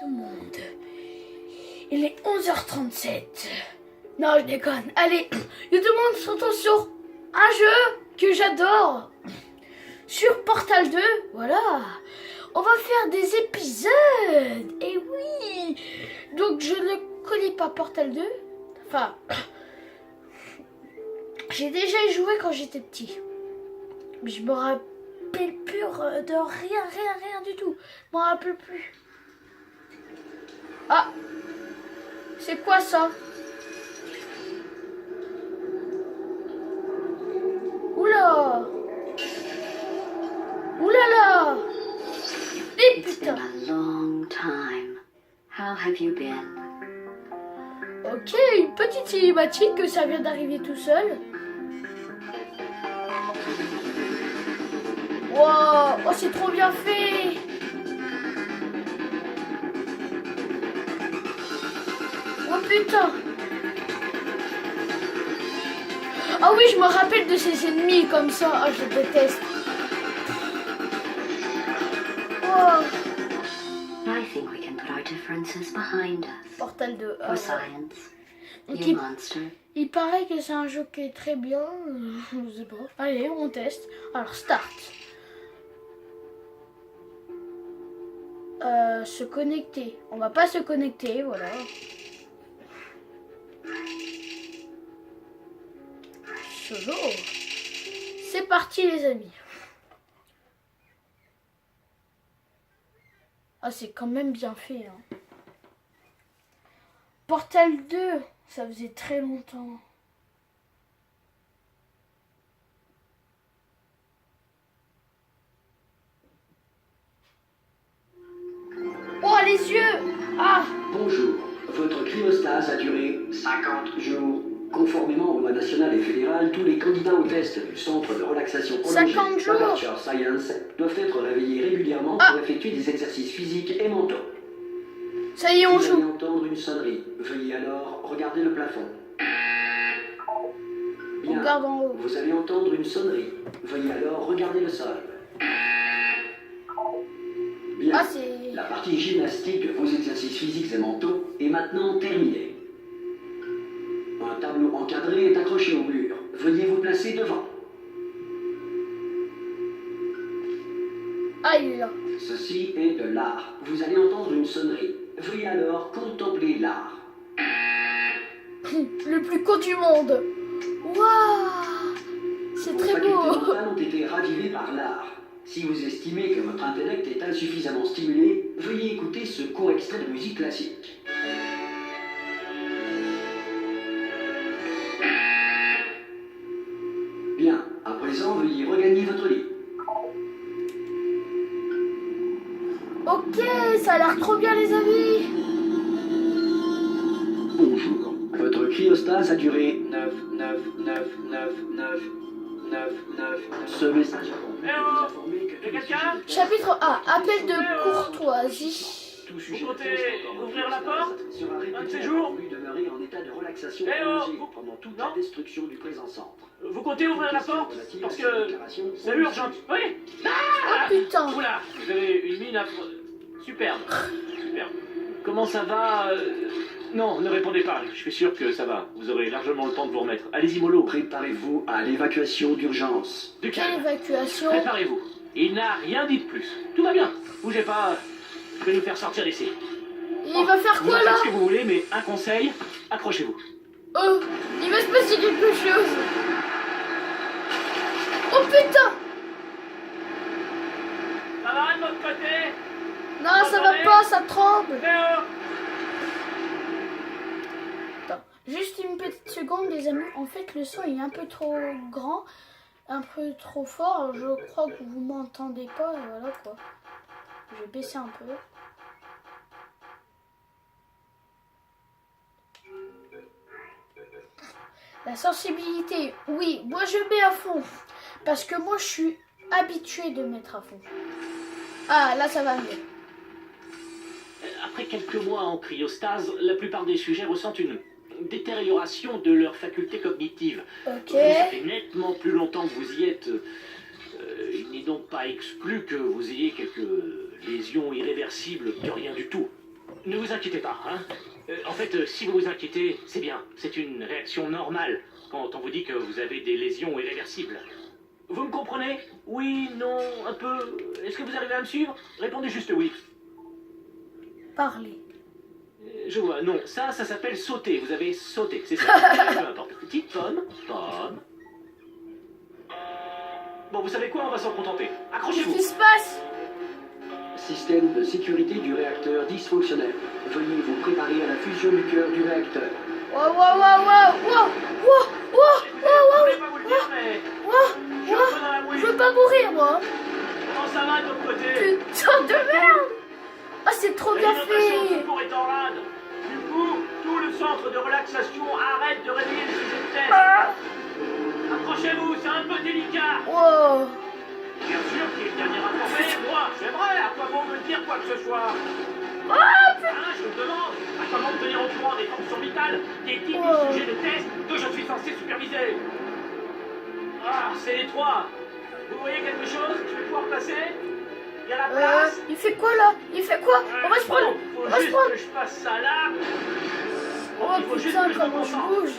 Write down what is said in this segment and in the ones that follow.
Tout le monde. Il est 11h37. Non, je déconne. Allez, tout le monde s'entend sur un jeu que j'adore. Sur Portal 2, voilà. On va faire des épisodes. Et oui. Donc, je ne connais pas Portal 2. Enfin, j'ai déjà joué quand j'étais petit. Mais je me rappelle plus de rien du tout. Je me rappelle plus. Ah, c'est quoi ça? Oula! Oulala! Et It's putain! been a long time. How have you been? Ok, une petite cinématique que ça vient d'arriver tout seul. Wow! Oh, c'est trop bien fait! Oh putain! Ah oui, je me rappelle de ces ennemis comme ça. Ah, je déteste. Oh! I think we can put our differences behind us. Portal 2. For science, Donc, you monster. il paraît que c'est un jeu qui est très bien. Je sais pas. Allez, on teste. Alors, start. Se connecter. On va pas se connecter, voilà. Solo. C'est parti, les amis. Ah, c'est quand même bien fait, hein. Portal 2, ça faisait très longtemps. Oh, les yeux! Ah! Bonjour, votre cryostase a duré 50 jours. Conformément aux lois nationales et fédérales, tous les candidats au test du centre de relaxation prolongée 50 jours. d'Aperture Science doivent être réveillés régulièrement pour effectuer des exercices physiques et mentaux. Ça y est, on Vous allez joue. entendre une sonnerie. Veuillez alors regarder le plafond. On Bien. regarde en haut. Vous allez entendre une sonnerie. Veuillez alors regarder le sol. Bien. Ah, c'est... La partie gymnastique de vos exercices physiques et mentaux est maintenant terminée. Un tableau encadré est accroché au mur. Veuillez vous placer devant. Ah, il est là. Ceci est de l'art. Vous allez entendre une sonnerie. Veuillez alors contempler l'art. Le plus con du monde. Waouh! C'est Vos très facultés beau. mentales ont été ravivées par l'art. Si vous estimez que votre intellect est insuffisamment stimulé, veuillez écouter ce court extrait de musique classique. Bien, à présent, veuillez regagner votre lit. Ok, ça a l'air trop bien, les amis. Bonjour. Votre cryostase a duré 9. Ce message a pour but de vous informer que tous les quelqu'un sujets de Chapitre A, appel de courtoisie. tout sujet Vous de comptez test ouvrir la ordonnancé porte sera répété Un de ces à jours vue demeurer en état de relaxation Eh oh, prolongée vous- pendant toute non la destruction du présent centre. Vous comptez ouvrir la porte Parce que c'est urgent. Oui. Oh putain. Oula, vous avez une mine superbe. Superbe. Comment ça va Non, ne répondez pas. Je suis sûr que ça va. Vous aurez largement le temps de vous remettre. Allez-y, mollo. Préparez-vous à l'évacuation d'urgence. Du Quelle calme. évacuation. Préparez-vous. Il n'a rien dit de plus. Tout va bien. Bougez pas. Je vais nous faire sortir d'ici. Il va faire Vous quoi, faites là? ce que vous voulez, mais un conseil, accrochez-vous. Oh, il va se passer quelque chose. Oh putain. Ça va de votre côté Non, ça va pas, ça tremble. Eh oh Attends, juste une petite seconde, les amis. En fait, le son est un peu trop grand, un peu trop fort. Je crois que vous m'entendez pas. Et voilà quoi. Je vais baisser un peu. La sensibilité, oui, moi je mets à fond. Parce que moi je suis habituée de mettre à fond. Ah, là ça va mieux. Après quelques mois en cryostase, la plupart des sujets ressentent une détérioration de leurs facultés cognitives. Ok. Ça fait nettement plus longtemps que vous y êtes. Il n'est donc pas exclu que vous ayez quelques lésions irréversibles de rien du tout. ne vous inquiétez pas, hein. En fait, si vous vous inquiétez, c'est bien. C'est une réaction normale quand on vous dit que vous avez des lésions irréversibles. Vous me comprenez? Oui, non, un peu. Est-ce que vous arrivez à me suivre? Répondez juste oui. Parler. Je vois, non, ça s'appelle sauter. Vous avez sauté, c'est ça. Peu importe. Petite pomme, pomme. Bon, vous savez quoi? On va s'en contenter. Qu'est-ce Accrochez-vous. qui se passe? Système de sécurité du réacteur dysfonctionnel. Veuillez vous préparer à la fusion du cœur du réacteur. Wow, wow, wow, wow, wow, wow, wow, Je wow, voulais pas vous le dire, mais wow, je suis un peu dans la wow. mouille. Je veux pas mourir, moi. Comment ça va de votre côté? Putain de merde. Ah, c'est trop bien L'alimentation fait. tout court est en rade. Du coup, tout le centre de relaxation arrête de réveiller les sujets de test. Ah. Accrochez-vous, c'est un peu délicat. Wow. Bien sûr qu'il est dernier informé, moi, c'est vrai, à quoi bon me dire quoi que ce soit? Ah, Je me demande, à quoi bon me tenir au courant des fonctions vitales, des types Oh. de sujets de test que je suis censé superviser? Ah, c'est les trois. Vous voyez quelque chose que je vais pouvoir passer? Il y a la place? il fait quoi là? Il fait quoi? On va se prendre. Bon, On faut va se juste prendre. que je fasse ça là. Bon, Oh il faut juste putain, que je me comment je concentre. bouge.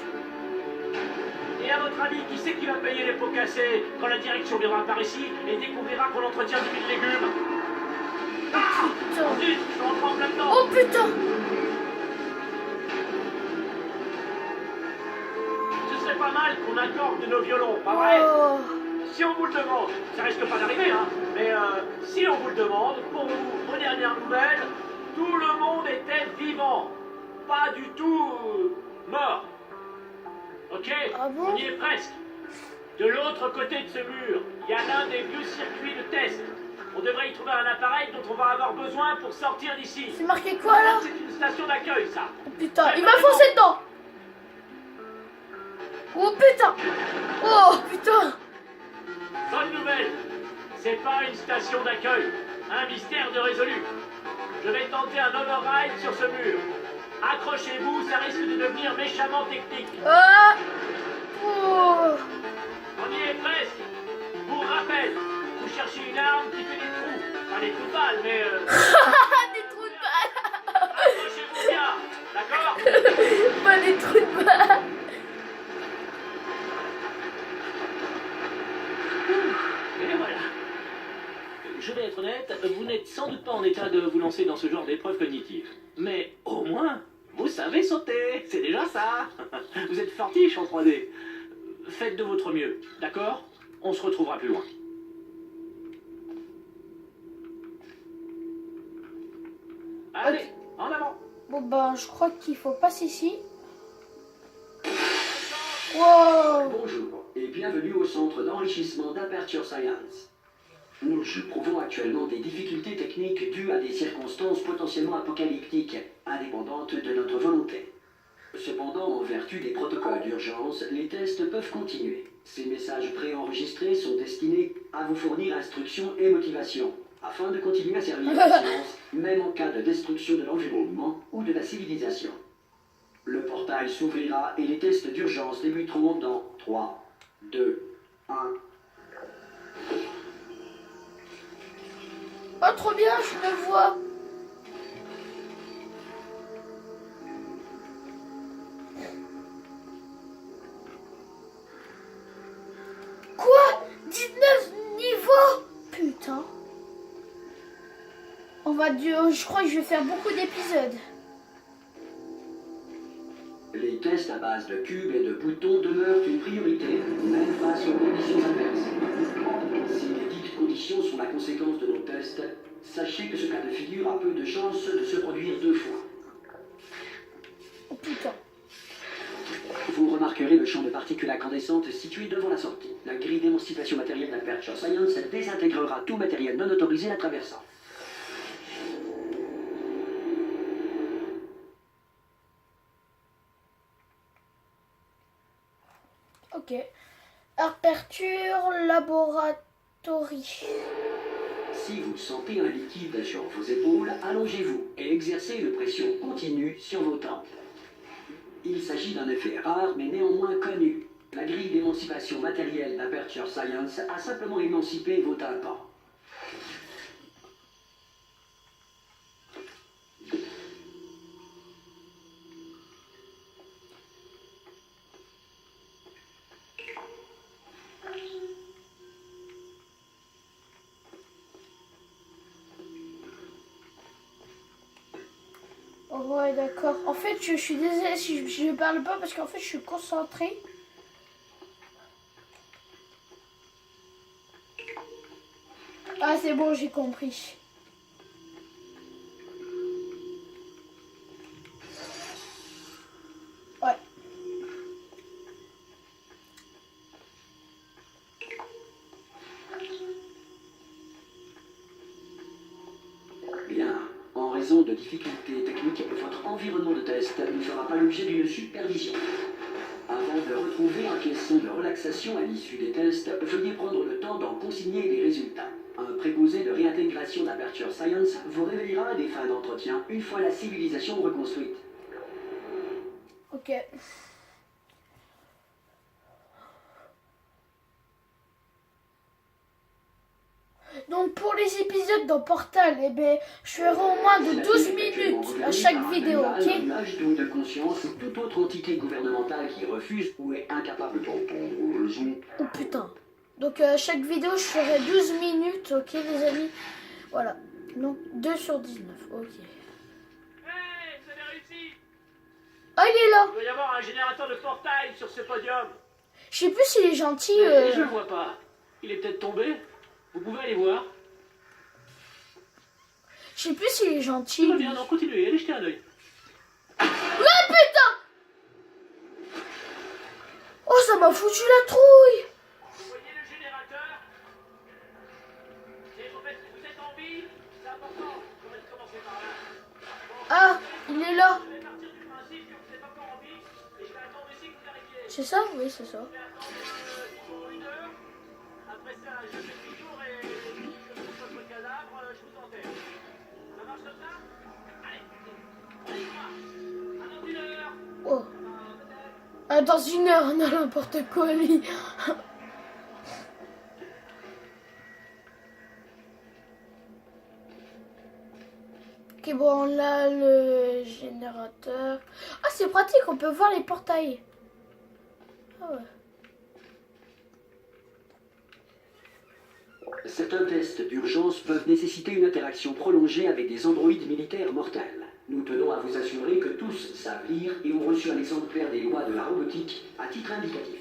Et à votre avis, qui c'est qui va payer les pots cassés quand la direction viendra par ici et découvrira qu'on entretient du mille légumes? Ah! Putain. Zut, je rentre en plein dedans. Oh putain. Ce serait pas mal qu'on accorde nos violons, pas vrai? Oh. Si on vous le demande, ça risque pas d'arriver, hein, mais si on vous le demande, pour vous, aux dernières nouvelles, tout le monde était vivant, pas du tout mort. Ok? Ah bon? On y est presque. De l'autre côté de ce mur, il y a l'un des vieux circuits de test. On devrait y trouver un appareil dont on va avoir besoin pour sortir d'ici. C'est marqué quoi là? C'est une station d'accueil, ça. Oh, putain, il m'a foncé dedans. Oh putain. Oh putain. Bonne nouvelle, c'est pas une station d'accueil, un mystère de résolu. Je vais tenter un override sur ce mur. Accrochez-vous, ça risque de devenir méchamment technique. Ah. Oh. On y est presque. Pour rappel, vous cherchez une arme qui fait des trous. Pas des trous de balles, mais... Des trous de balle. Accrochez-vous bien, d'accord? Pas des trous de balle. Et voilà. Je vais être honnête, vous n'êtes sans doute pas en état de vous lancer dans ce genre d'épreuve cognitive. Mais au moins, vous savez sauter, c'est déjà ça. Vous êtes fortiche en 3D. Faites de votre mieux, d'accord? On se retrouvera plus loin. Allez, en avant. Bon ben, je crois qu'il faut passer ici. Wow. Bonjour et bienvenue au centre d'enrichissement d'Aperture Science. Nous éprouvons actuellement des difficultés techniques dues à des circonstances potentiellement apocalyptiques, indépendantes de notre volonté. Cependant, en vertu des protocoles d'urgence, les tests peuvent continuer. Ces messages préenregistrés sont destinés à vous fournir instructions et motivation, afin de continuer à servir la science, même en cas de destruction de l'environnement ou de la civilisation. Le portail s'ouvrira et les tests d'urgence débuteront dans 3, 2, 1... Oh trop bien, je le vois. Quoi? 19 niveaux? Putain. Je crois que je vais faire beaucoup d'épisodes. Les tests à base de cubes et de boutons demeurent une priorité, même face aux conditions adverses. Si les dites conditions sont la conséquence de nos tests, sachez que ce cas de figure a peu de chances de se produire 2 fois. Oh putain. Vous remarquerez le champ de particules incandescentes situé devant la sortie. La grille d'émancipation matérielle d'Aperture Science désintégrera tout matériel non autorisé la traversant. Ok. Aperture laboratory. Si vous sentez un liquide sur vos épaules, allongez-vous et exercez une pression continue sur vos tempes. Il s'agit d'un effet rare mais néanmoins connu. La grille d'émancipation matérielle d'Aperture Science a simplement émancipé vos tympans. Ouais, d'accord. En fait, je suis désolée si je ne parle pas parce qu'en fait, je suis concentrée. Ah, c'est bon, j'ai compris. Ouais. Bien. En raison de difficultés techniques, votre environnement de test ne fera pas l'objet d'une supervision. Avant de retrouver un caisson de relaxation à l'issue des tests, veuillez prendre le temps d'en consigner les résultats. Un préposé de réintégration d'Aperture Science vous réveillera à des fins d'entretien une fois la civilisation reconstruite. Ok. Donc pour les épisodes dans Portal, eh ben, je ferai au moins de 12 minutes à chaque vidéo, ok? Un nuage de conscience ou toute autre entité gouvernementale qui refuse ou est incapable d'entendre raison. Oh putain. Donc chaque vidéo, je ferai 12 minutes, ok les amis? Voilà. Donc 2 sur 19, ok. Hey, vous avez réussi! Ah, il est là! Il doit y avoir un générateur de portail sur ce podium. Je sais plus s'il est gentil. Mais je le vois pas. Il est peut-être tombé. Vous pouvez aller voir. Je sais plus s'il est gentil. Tout va lui. bien, non, continuez, allez jeter un œil. Ah putain! Oh, ça m'a foutu la trouille! Vous voyez le générateur? Et en fait, vous êtes en vie, c'est important. On va commencer par là. Ah, il est là. Je vais partir du principe que vous êtes encore en vie et je vais attendre ici que vous arriviez. C'est ça? Oui, c'est ça. Je vais attendre disons, 1 heure. Après ça, je fais demi-tour et je trouve votre cadavre, je vous enterre. Ça marche comme ça? Allez, allez-moi. Avant 1 heure. Oh. Ah, dans 1 heure, on a n'importe quoi, lui. Ok, bon, là, le générateur. Ah, c'est pratique, on peut voir les portails. Ah ouais. Certains tests d'urgence peuvent nécessiter une interaction prolongée avec des androïdes militaires mortels. Nous tenons à vous assurer que tous savent lire et ont reçu un exemplaire des lois de la robotique à titre indicatif.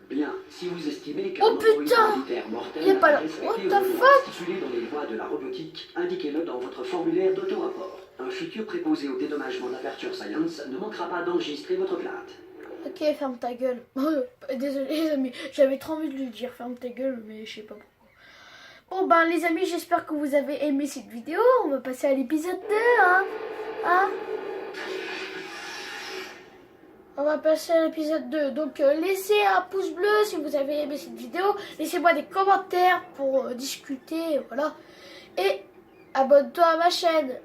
Bien, si vous estimez qu'un Oh, androïde putain, militaire mortel il est pas là. respecté What vos the droits fuck? stipulés dans les lois de la robotique, indiquez-le dans votre formulaire d'auto-rapport. Un futur préposé au dédommagement d'Aperture Science ne manquera pas d'enregistrer votre plainte. Ok, ferme ta gueule. Désolé les amis, j'avais trop envie de lui dire ferme ta gueule, mais je sais pas pourquoi. Bon ben les amis, j'espère que vous avez aimé cette vidéo. On va passer à l'épisode 2, hein. On va passer à l'épisode 2. Donc laissez un pouce bleu si vous avez aimé cette vidéo. Laissez-moi des commentaires pour discuter, voilà. Et abonne-toi à ma chaîne.